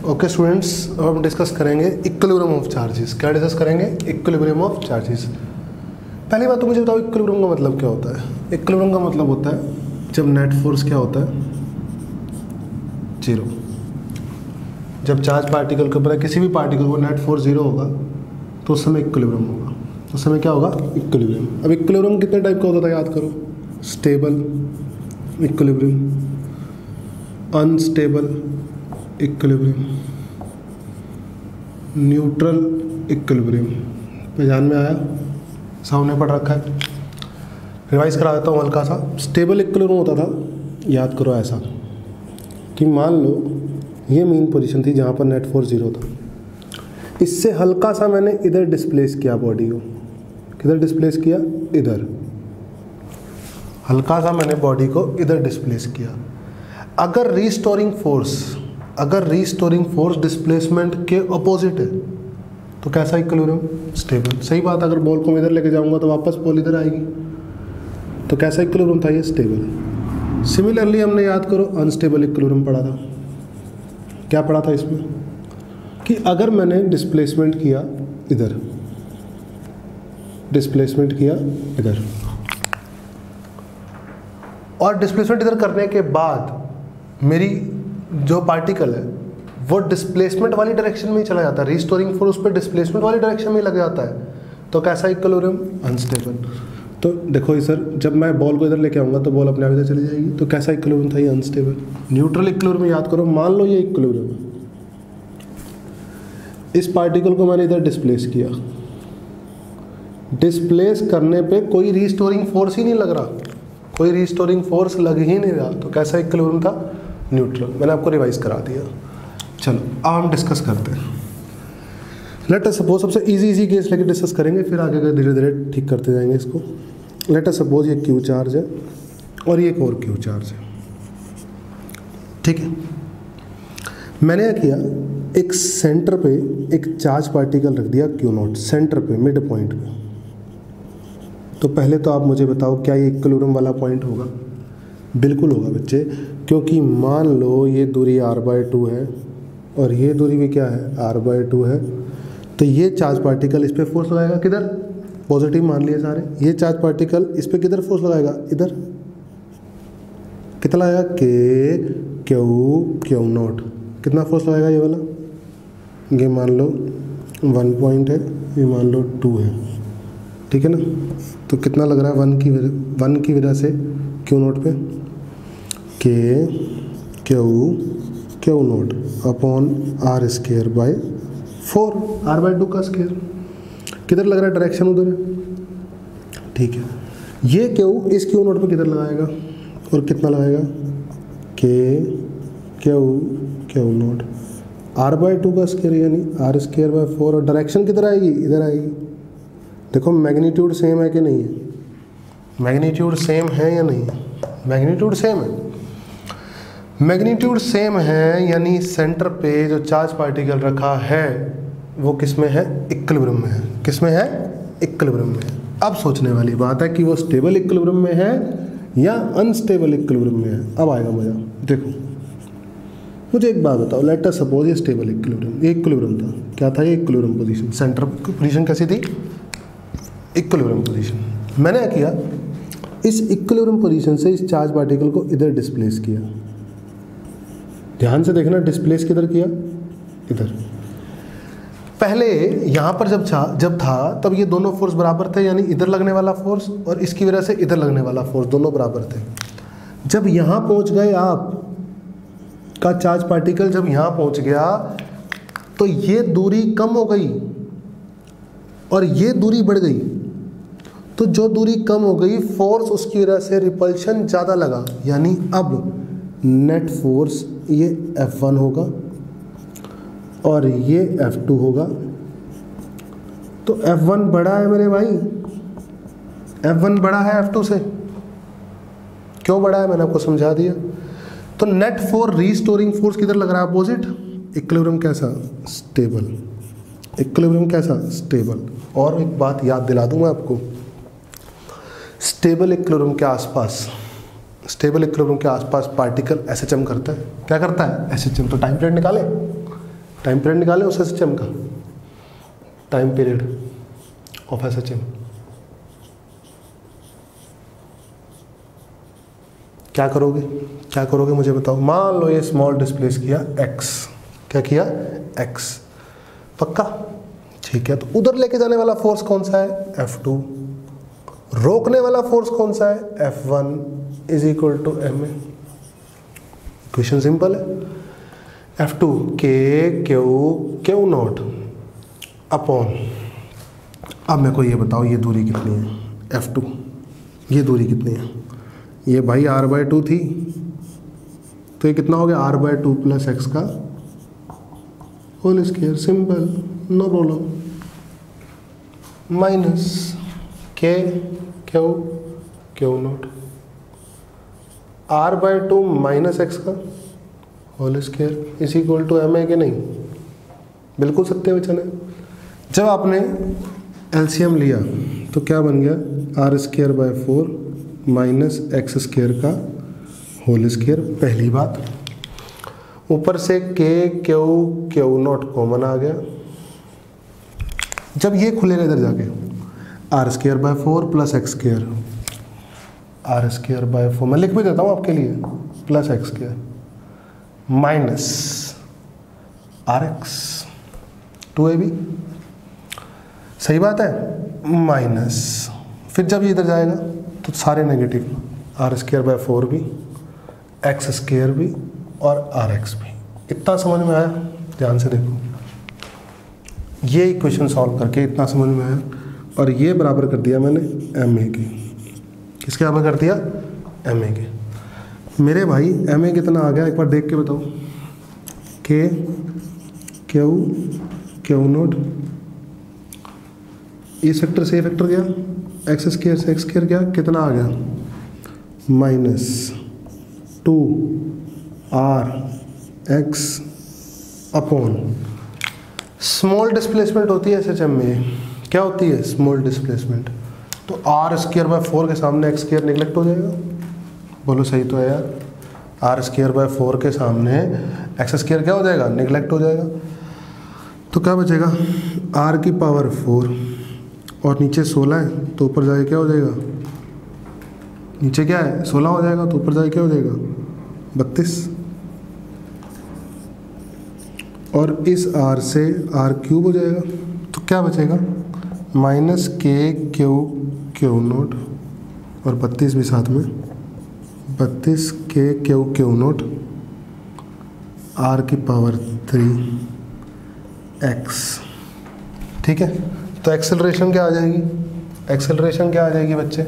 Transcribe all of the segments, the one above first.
Okay students, अब हम discuss करेंगे इक्विलिब्रियम ऑफ चार्जेस। क्या डिस्कस करेंगे? Equilibrium of charges. पहली बात तो मुझे बताओ इक्विलिब्रियम का मतलब क्या होता है। इक्विलिब्रियम का मतलब होता है जब नेट फोर्स क्या होता है, जीरो। जब चार्ज पार्टिकल के ऊपर किसी भी पार्टिकल को नेट फोर्स जीरो होगा तो उस समय इक्विलिब्रियम होगा। उस समय क्या होगा? इक्विलिब्रियम। अब इक्विलिब्रियम कितने टाइप का होता था याद करो। Stable equilibrium, unstable equilibrium, neutral equilibrium. पहचान में आया? सामने पढ़ रखा है, रिवाइज करा देता हूँ हल्का सा। स्टेबल इक्विलिब्रियम होता था, याद करो ऐसा कि मान लो ये मेन पोजीशन थी जहाँ पर नेट फोर्स जीरो था। इससे हल्का सा मैंने इधर डिस्प्लेस किया बॉडी को। किधर डिस्प्लेस किया? इधर। हल्का सा मैंने बॉडी को इधर डिस्प्लेस किया। अगर रीस्टोरिंग फोर्स डिस्प्लेसमेंट के अपोजिट है तो कैसा इक्विलिब्रियम? स्टेबल। सही बात। अगर बॉल को मैं इधर लेके जाऊंगा तो वापस बॉल इधर आएगी, तो कैसा इक्विलिब्रियम था? ये स्टेबल। सिमिलरली हमने याद करो अनस्टेबल इक्विलिब्रियम पढ़ा था। क्या पढ़ा था इसमें? कि अगर मैंने डिस्प्लेसमेंट किया इधर, डिस्प्लेसमेंट किया इधर, और डिस्प्लेसमेंट इधर करने के बाद मेरी जो पार्टिकल है वो डिस्प्लेसमेंट वाली डायरेक्शन में ही चला जाता है, रीस्टोरिंग फोर्स पे डिस्प्लेसमेंट वाली डायरेक्शन में ही लग जाता है, तो कैसा इक्विलिब्रियम? अनस्टेबल। तो देखो सर, जब मैं बॉल को इधर लेके आऊँगा तो बॉल अपने आप इधर चली जाएगी, तो कैसा इक्विलिब्रियम था? ये अनस्टेबल। न्यूट्रल इक्विलिब्रियम याद करो। मान लो ये इक्विलिब्रियम है, इस पार्टिकल को मैंने इधर डिस्प्लेस किया, डिस्प्लेस करने पे कोई रीस्टोरिंग फोर्स ही नहीं लग रहा, कोई रीस्टोरिंग फोर्स लग ही नहीं रहा, तो कैसा इक्विलिब्रियम था? न्यूट्रल। मैंने आपको रिवाइज करा दिया। चलो अब हम डिस्कस करते हैं। लेट अस सपोज, सबसे इजी केस लेके डिस्कस करेंगे, फिर आगे का धीरे धीरे ठीक करते जाएंगे इसको। लेट अस सपोज ये क्यू चार्ज है और ये एक और क्यू चार्ज है, ठीक है। मैंने क्या किया, एक सेंटर पे एक चार्ज पार्टिकल रख दिया क्यू नॉट, सेंटर पे, मिड पॉइंट पे। तो पहले तो आप मुझे बताओ क्या ये इक्विलिब्रियम वाला पॉइंट होगा? बिल्कुल होगा बच्चे, क्योंकि मान लो ये दूरी r/2 है और ये दूरी भी क्या है? r/2 है। तो ये चार्ज पार्टिकल इस पे फोर्स लगाएगा, किधर? पॉजिटिव मान लिए सारे। ये चार्ज पार्टिकल इस पे किधर फोर्स लगाएगा? इधर। कितना लगाएगा? Q not. कितना फोर्स लगाएगा ये वाला? ये मान लो 1 पॉइंट है, ये मान लो 2 है, ठीक है ना। तो कितना लग रहा है? 1 की वजह से क्यू नॉट पे Q naught upon r²/4, r/2 का स्क्वायर। किधर लग रहा है? डायरेक्शन उधर है, ठीक है। ये क्यू इस क्यू नॉट पे किधर लगाएगा और कितना लगाएगा? क्यू नॉट r/2 का स्क्वायर यानी r²/4, और डायरेक्शन किधर आएगी? इधर आएगी। देखो मैग्नीट्यूड सेम है कि नहीं है? मैग्नीट्यूड सेम है या नहीं है? मैग्नीट्यूड सेम है। मैग्नीट्यूड सेम है यानी सेंटर पे जो चार्ज पार्टिकल रखा है वो किस में है? इक्विलिब्रियम में है। किस में है? इक्विलिब्रियम में है। अब सोचने वाली बात है कि वो स्टेबल इक्विलिब्रियम में है या अनस्टेबल इक्विलिब्रियम में है। अब आएगा मजा। देखो मुझे एक बात बताओ, लेट अस सपोज ये स्टेबल इक्विलिब्रियम, ये इक्विलिब्रियम था। क्या था ये? Equilibrium position. सेंटर पोजीशन कैसी थी? Equilibrium position. मैंने क्या किया, इस इक्विलिब्रियम पोजीशन से इस चार्ज पार्टिकल को इधर डिस्प्लेस किया। ध्यान से देखना, डिस्प्लेस किधर किया? इधर। पहले यहाँ पर जब था तब ये दोनों फोर्स बराबर थे, यानी इधर लगने वाला फोर्स और इसकी वजह से इधर लगने वाला फोर्स दोनों बराबर थे। जब यहाँ पहुँच गए आप का चार्ज पार्टिकल, जब यहाँ पहुँच गया तो ये दूरी कम हो गई और ये दूरी बढ़ गई। तो जो दूरी कम हो गई, फोर्स उसकी वजह से रिपल्शन ज़्यादा लगा, यानी अब नेट फोर्स ये F1 होगा और ये F2 होगा। तो F1 बड़ा है मेरे भाई, F1 बड़ा है F2 से। क्यों बड़ा है? मैंने आपको समझा दिया। तो नेट फोर्स, रीस्टोरिंग फोर्स किधर लग रहा है? अपोजिट। इक्विलिब्रियम कैसा? स्टेबल। इक्विलिब्रियम कैसा? स्टेबल। और एक बात याद दिला दूं मैं आपको, स्टेबल इक्विलिब्रियम के आसपास पार्टिकल SHM करता है। क्या करता है? SHM। तो टाइम पीरियड निकाले, टाइम पीरियड निकालें उस एसएचएम का, टाइम पीरियड ऑफ एसएचएम। क्या करोगे मुझे बताओ। मान लो ये स्मॉल डिस्प्लेस किया x, क्या किया x, पक्का, ठीक है। तो उधर लेके जाने वाला फोर्स कौन सा है, F2, रोकने वाला फोर्स कौन सा है, F1 is equal to ma। Question simple है, F2 Q नॉट अपॉन, अब मेरे को ये बताओ ये दूरी कितनी है F2, ये दूरी कितनी है, ये भाई r/2 थी, तो ये कितना हो गया r/2 प्लस x का whole square, simple, no problem, minus Q nought r/2 minus x का whole square is equal to ma के नहीं, बिल्कुल सत्य वचन है। जब आपने एलसीएम लिया तो क्या बन गया, r² / 4 माइनस x² का होल स्क्वायर, पहली बात। ऊपर से Q नॉट कॉमन आ गया, जब ये खुलेगा इधर जाके r² / 4 प्लस x², r² / 4 मैं लिख भी देता हूँ आपके लिए, plus x² minus rx 2ab, सही बात है, माइनस, फिर जब ये इधर जाएगा तो सारे नेगेटिव, r² / 4 भी, x² भी और rx भी। इतना समझ में आया, ध्यान से देखो, ये इक्वेशन सॉल्व करके इतना समझ में आया, और ये बराबर कर दिया मैंने ma के, किसके बराबर कर दिया, ma के। मेरे भाई ma कितना आ गया एक बार देख के बताओ, Q नॉट, ये फैक्टर से फैक्टर गया, x² से x² गया, कितना आ गया, minus 2rx upon, small displacement होती है एसएचएम में, क्या होती है स्मॉल डिस्प्लेसमेंट, तो r² / 4 के सामने x² निगलेक्ट हो जाएगा, बोलो सही तो है यार, r² / 4 के सामने x² क्या हो जाएगा, निगलेक्ट हो जाएगा, तो क्या बचेगा r की पावर 4 और नीचे 16 है तो ऊपर जाके क्या हो जाएगा, नीचे क्या है 16 हो जाएगा, तो ऊपर जाके क्या हो जाएगा 32, और इस r से r³ हो जाएगा, तो क्या बचेगा माइनस Q नॉट और 32 भी साथ में, 32 Q नॉट r की पावर 3x, ठीक है। तो एक्सेलरेशन क्या आ जाएगी, एक्सेलरेशन क्या आ जाएगी बच्चे,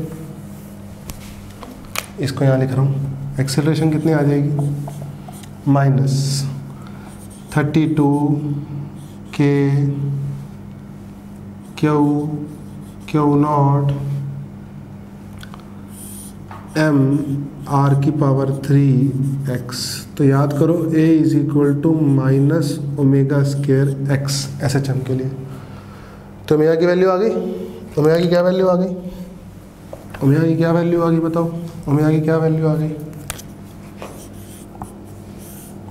इसको यहाँ लिख रहा हूँ, एक्सेलरेशन कितनी आ जाएगी, minus 32 Q naught m r की पावर 3x, तो याद करो a is equal to minus ω² x SHM के लिए। तो ओमेगा की वैल्यू आ गई, ओमेगा की क्या वैल्यू आ गई, ओमेगा की क्या वैल्यू आ गई बताओ, ओमेगा की क्या वैल्यू आ गई,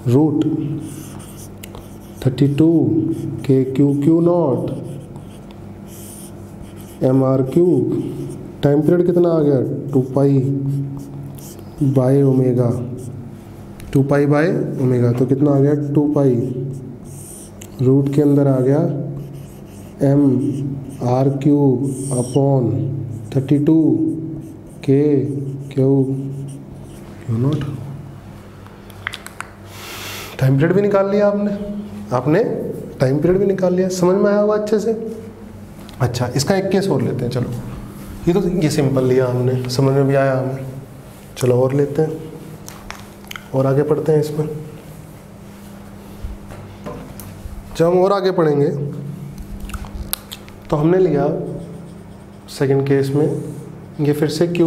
root 32 Q nought mr³, time period कितना आ गया 2π बाय ओमेगा, 2π बाय ओमेगा, तो कितना आ गया 2π, रूट के अंदर आ गया mr³ upon 32 Q not. Time period भी निकाल लिया आपने टाइम पीरियड भी निकाल लिया, समझ में आया होगा अच्छे से। अच्छा, इसका एक केस और लेते हैं, चलो ये सिंपल लिया हमने, समझ में भी आया हमें, चलो और लेते हैं और आगे पढ़ते हैं इसमें। जब हम और आगे पढ़ेंगे तो हमने लिया सेकंड केस में ये फिर से Q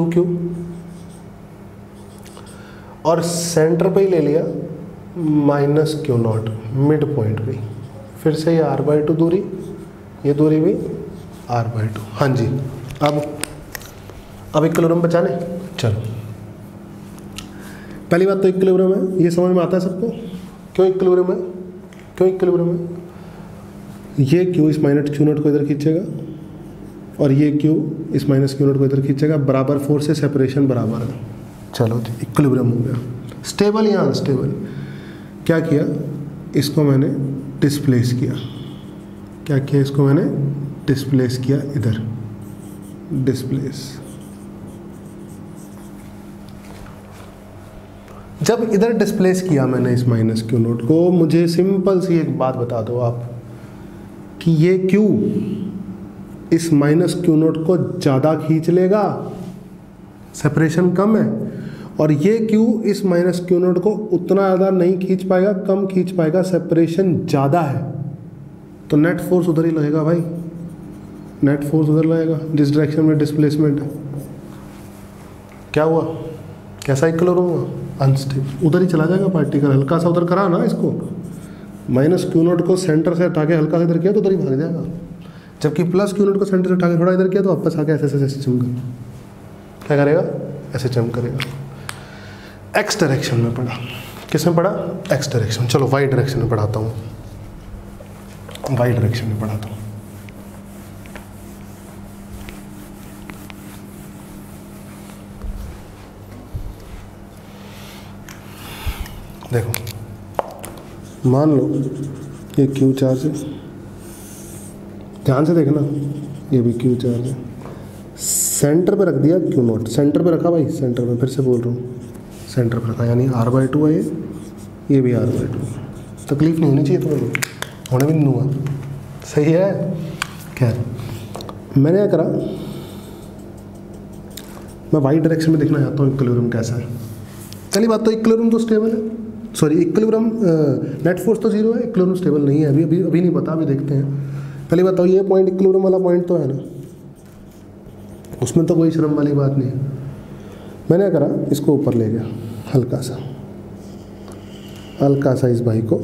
और सेंटर पे ही ले लिया minus Q not mid point पे, फिर से ये r/2 दूरी, ये दूरी भी r/2। हाँ जी, अब इक्विलिब्रियम बचाने, चलो पहली बात तो इक्विलिब्रियम है, ये समझ में आता है सबको, क्यों इक्विलिब्रियम है, क्यों इक्विलिब्रियम है? ये क्यू इस माइनस क्यू नोट को इधर खींचेगा और ये क्यू इस माइनस क्यू नोट को इधर खींचेगा, बराबर फोर्स से सेपरेशन बराबर है। चलो जी, इक्विलिब्रियम हो गया। स्टेबल या अनस्टेबल? क्या किया, इसको मैंने डिस्प्लेस किया। क्या किया, इसको मैंने डिस्प्लेस किया, इधर डिस्प्लेस। जब इधर डिस्प्लेस किया मैंने इस माइनस क्यू नोट को, मुझे सिंपल सी एक बात बता दो आप कि ये क्यू इस माइनस क्यू नोट को ज़्यादा खींच लेगा, सेपरेशन कम है, और ये क्यू इस माइनस क्यू नोट को उतना ज़्यादा नहीं खींच पाएगा, कम खींच पाएगा, सेपरेशन ज़्यादा है, तो नेट फोर्स उधर ही लगेगा भाई। नेट फोर्स उधर लगेगा जिस डायरेक्शन में डिस्प्लेसमेंट है। क्या हुआ, कैसा इक्विलिब्रियम हुआ? अनस्टेबल। उधर ही चला जाएगा पार्टिकल, हल्का सा उधर करा ना इसको, माइनस क्यू नोट को सेंटर से हटा के हल्का सा इधर किया तो उधर ही भाग जाएगा, जबकि प्लस क्यू नोट को सेंटर से उठा के थोड़ा इधर किया तो वापस आके ऐसे ऐसे चमका, क्या करेगा, ऐसे जंप करेगा। एक्स डायरेक्शन में पढ़ा, किस में पढ़ा? X direction. चलो वाई डायरेक्शन में पढ़ाता हूँ, वाई डायरेक्शन में पढ़ाता हूँ। देखो, मान लो ये क्यू चार्ज है, ध्यान से देखना, ये भी क्यू चार्ज है, सेंटर पे रख दिया क्यू नोट, सेंटर पे रखा भाई, सेंटर पे, फिर से बोल रहा हूँ, सेंटर पे रखा, यानी r/2 है ये भी r/2। तकलीफ नहीं होनी चाहिए तुम्हें, होने भी नहीं दूंगा, सही है। खैर, मैंने क्या करा, मैं वाई डायरेक्शन में देखना चाहता हूँ इक्विलिब्रियम कैसा है। पहली बात तो इक्विलिब्रियम तो स्टेबल है, सॉरी इक्विलिब्रियम नेट फोर्स तो जीरो है, इक्विलिब्रियम स्टेबल नहीं है, अभी नहीं पता, अभी देखते हैं। पहली बात तो ये पॉइंट इक्विलिब्रियम वाला पॉइंट तो है ना, उसमें तो कोई शर्म वाली बात नहीं है। मैंने क्या करा, इसको ऊपर ले गया, हल्का सा इस भाई को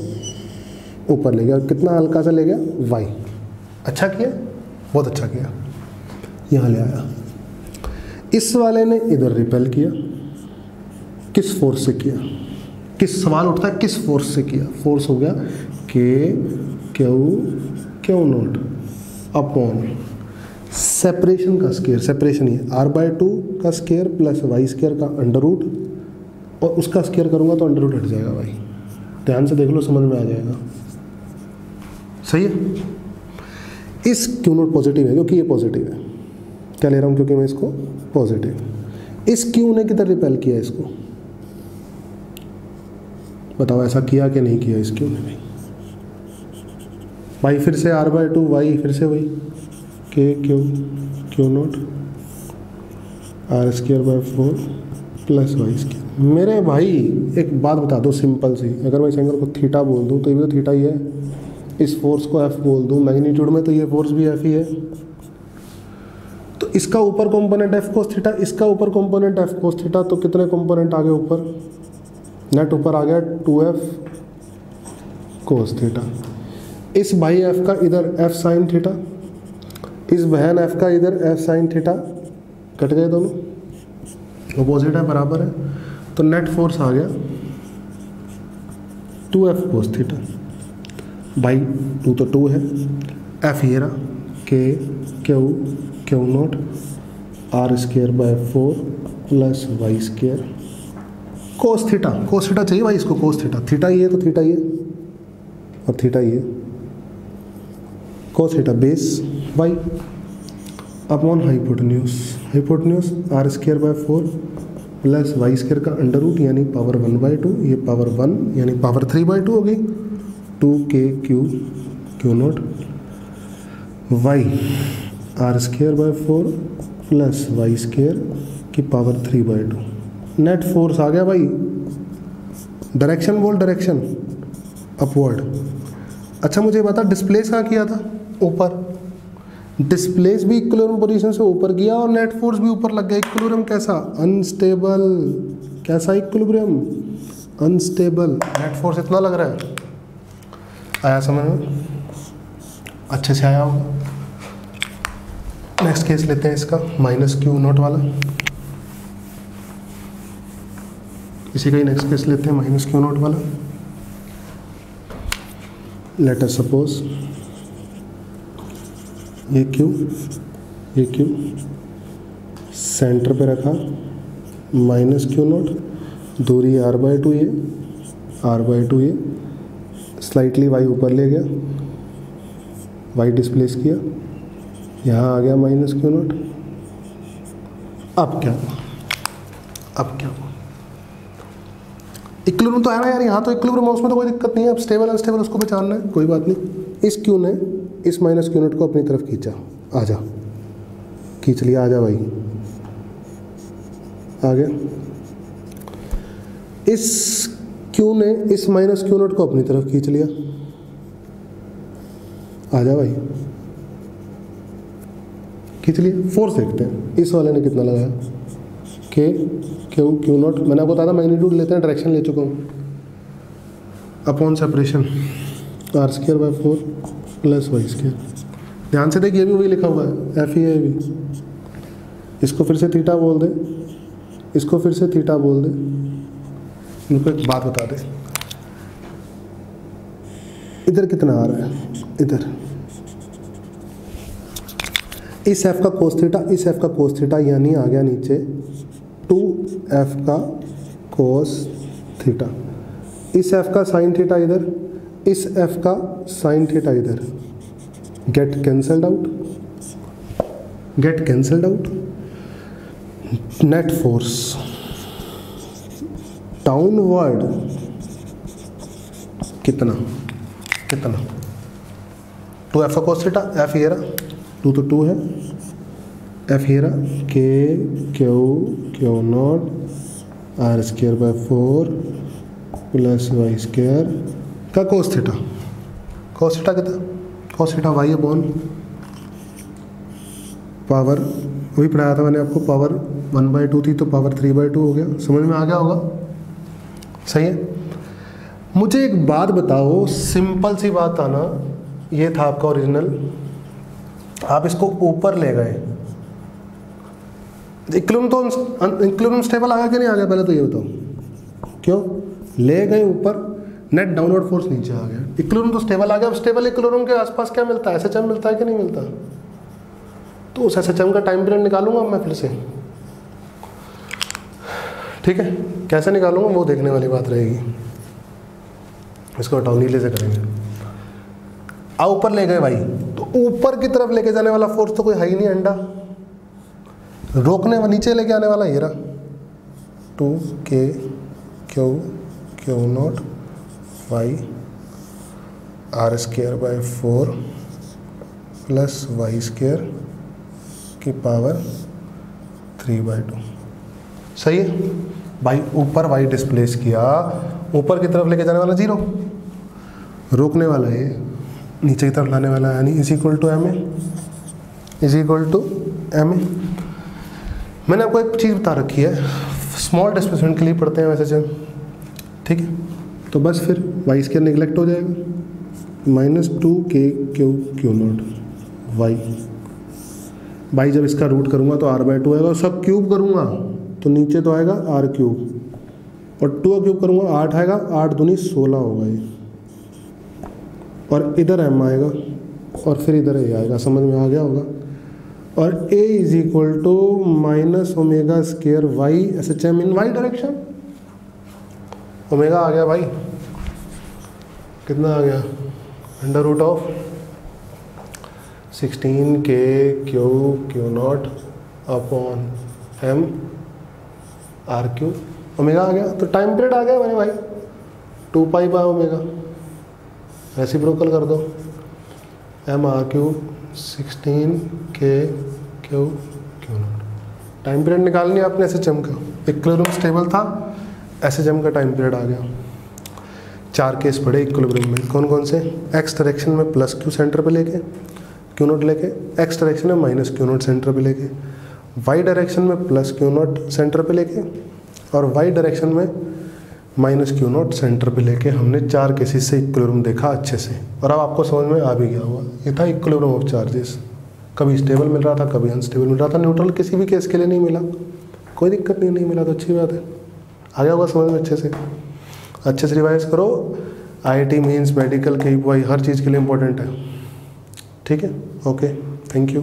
ऊपर ले गया, और कितना हल्का सा ले गया, वाई। अच्छा किया, बहुत अच्छा किया, यहाँ ले आया। इस वाले ने इधर रिपेल किया, किस फोर्स से किया, किस सवाल उठता है, किस फोर्स से किया? फोर्स हो गया के क्यू नोट अपॉन सेपरेशन का स्केयर, सेपरेशन ये r/2 का स्केयर प्लस वाई स्केयर का अंडर रूट, और उसका स्केयर करूंगा तो अंडर रूट हट जाएगा भाई, ध्यान से देख लो, समझ में आ जाएगा, सही है। इस क्यू नोट पॉजिटिव है क्योंकि ये पॉजिटिव है, क्या ले रहा हूँ, क्योंकि मैं इसको पॉजिटिव, इस क्यू ने किधर रिपेल किया इसको, बताओ ऐसा किया कि नहीं किया इस क्यू ने भाई, फिर से r/2 वाई, फिर से वही k q nought r²/4 plus y square. मेरे भाई एक बात बता दो सिंपल सी, अगर मैं इस एंगल को थीटा बोल दूं तो ये भी तो थीटा ही है, इस फोर्स को f बोल दूं मैग्नीट्यूड में तो ये फोर्स भी f ही है, तो इसका ऊपर कंपोनेंट f cos थीटा, इसका ऊपर कंपोनेंट f cos थीटा, तो कितने कंपोनेंट आ गए ऊपर, नेट ऊपर आ गया 2f cos थीटा। इस भाई f का इधर f sin थीटा, इस बहन f का इधर f sin थीटा, कट गए दोनों, अपोजिट है, बराबर है, तो नेट फोर्स आ गया 2f cos थीटा बाई 2 तो 2 है, f ये रहा k q nought r²/4 plus y square cos theta. Cos theta चाहिए भाई इसको, कोस थीटा, थीटा ये तो थीटा ये और थीटा ये, cos theta base y upon hypotenuse r²/4 plus y square का अंडर रूट यानी पावर 1/2, ये पावर 1 यानी पावर 3/2 हो गई, 2k q nought y r²/4 plus y square की पावर 3/2। नेट फोर्स आ गया भाई, डायरेक्शन बोल, डायरेक्शन अपवर्ड। अच्छा मुझे बता डिस्प्लेस कहाँ किया था, ऊपर, डिस्प्लेस भी इक्विलिब्रियम पोजीशन से ऊपर गया और नेट फोर्स भी ऊपर लग गया। इक्विलिब्रियम कैसा, अनस्टेबल, कैसा इक्विलिब्रियम, अनस्टेबल, नेट फोर्स इतना लग रहा है, आया समझ में, अच्छे से आया होगा। नेक्स्ट केस लेते हैं इसका, -q नोट वाला, इसी का ही नेक्स्ट केस लेते हैं, -q नोट वाला। लेट अस सपोज ये क्यू सेंटर पे रखा, माइनस क्यू नॉट, दूरी r/2 ये, r/2 ये, स्लाइटली y ऊपर ले गया, y डिस्प्लेस किया, यहाँ आ गया माइनस क्यू नॉट। अब क्या हुआ? इक्विलिब्रियम तो है ना यार, यहाँ तो इक्विलिब्रियम, उसमें तो कोई दिक्कत नहीं है। अब स्टेबल अनस्टेबल उसको पहचानना है, कोई बात नहीं। इस क्यू ने इस माइनस क्यू नॉट को अपनी तरफ खींचा, आजा, खींच लिया, आजा भाई, आ गया। इस क्यू ने इस माइनस क्यू नॉट को अपनी तरफ खींच लिया, आजा भाई, खींच लिया। फोर्स देखते हैं, इस वाले ने कितना लगाया, के क्यू नॉट, मैंने आपको बताया था मैग्नीट्यूड लेते हैं, डायरेक्शन ले चुका हूँ, अपॉन सेपरेशन r²/4 + y²। ध्यान से देखिए, ये भी वही लिखा हुआ है, एफ ही है भी। इसको फिर से थीटा बोल दे, इसको फिर से थीटा बोल दे। इनको एक बात बता दे, इधर कितना आ रहा है, इधर इस एफ का कोस थीटा, इस एफ का कोस थीटा, यानी आ गया नीचे 2f का कोस थीटा, इस f का साइन थीटा इधर, इस f का साइन थीटा इधर, get cancelled out. Net force downward कितना 2f का कोस थीटा, f ये रहा, 2 तो 2 है, f ये रहा, k Q not r²/4 + y² का कोस थीटा। कोस थीटा कितना, कोस थीटा y/, पावर वही पढ़ाया था मैंने आपको, पावर 1/2 थी तो पावर 3/2 हो गया। समझ में आ गया होगा, सही है। मुझे एक बात बताओ, सिंपल सी बात था ना, ये था आपका ओरिजिनल, आप इसको ऊपर ले गए, इक्विलिब्रियम स्टेबल आ गया कि नहीं आ गया, पहले तो ये बताओ। क्यों ले गए ऊपर, नेट डाउनवर्ड फोर्स नीचे आ गया, इक्विलिब्रियम तो स्टेबल आ गया। अब स्टेबल इक्विलिब्रियम के आसपास क्या मिलता है, एसएचएम मिलता है कि नहीं मिलता? तो उस एसएचएम का टाइम पीरियड निकालूंगा मैं फिर से, ठीक है। कैसे निकालूंगा वो देखने वाली बात रहेगी। इसको हटाओ, नीले से करेंगे। ऊपर ले गए भाई, तो ऊपर की तरफ लेके जाने वाला फोर्स तो कोई है ही नहीं, अंडा रोकने व नीचे लेके आने वाला ये रहा, 2k Q not y r²/4 + y² की पावर 3/2। सही है भाई, ऊपर y डिस्प्लेस किया, ऊपर की तरफ लेके जाने वाला 0, रोकने वाला है नीचे की तरफ लाने वाला, यानी = ma। मैंने आपको एक चीज़ बता रखी है, स्मॉल डिस्प्लेसमेंट के लिए पढ़ते हैं वैसे, ठीक है। तो बस फिर y² निगलेक्ट हो जाएगा, -2k क्यू नॉट y जब इसका रूट करूँगा तो r/2 आएगा, सब क्यूब करूँगा तो नीचे तो आएगा r3, और 2 क्यूब करूँगा 8 आएगा, 8 दूनी 16 होगा ये, और इधर m आएगा, और फिर इधर a आएगा। समझ में आ गया होगा। और a = -ω² SHM in y direction. Omega आ गया भाई, कितना आ गया, √16k Q naught upon m r3, omega आ गया। तो टाइम पीरियड आ गया मैंने भाई, 2π/ω, रेसिप्रोकल कर दो, m r3 16k Q not. Time period निकालनी है आपने एसएचएम का, इक्विलिब्रियम स्टेबल था, एसएचएम का टाइम पीरियड आ गया। 4 केस पड़े इक्विलिब्रियम में, कौन कौन से, एक्स डायरेक्शन में +q सेंटर पे लेके, क्यू नॉट लेके, एक्स डायरेक्शन में -q नॉट सेंटर पे लेके, वाई डायरेक्शन में +q नॉट सेंटर पे लेके, और वाई डायरेक्शन में -q नॉट सेंटर पे लेके हमने 4 केसेस से इक्विलिब्रियम देखा अच्छे से। और अब आपको समझ में आ भी गया होगा, ये था इक्विलिब्रियम ऑफ चार्जेस। कभी स्टेबल मिल रहा था, कभी अनस्टेबल मिल रहा था, न्यूट्रल किसी भी केस के लिए नहीं मिला, कोई दिक्कत नहीं मिला तो अच्छी बात है, आ गया होगा समझ में अच्छे से रिवाइज करो। IIT मीन्स मेडिकल, KY हर चीज़ के लिए इम्पोर्टेंट है। ठीक है, ओके, थैंक यू।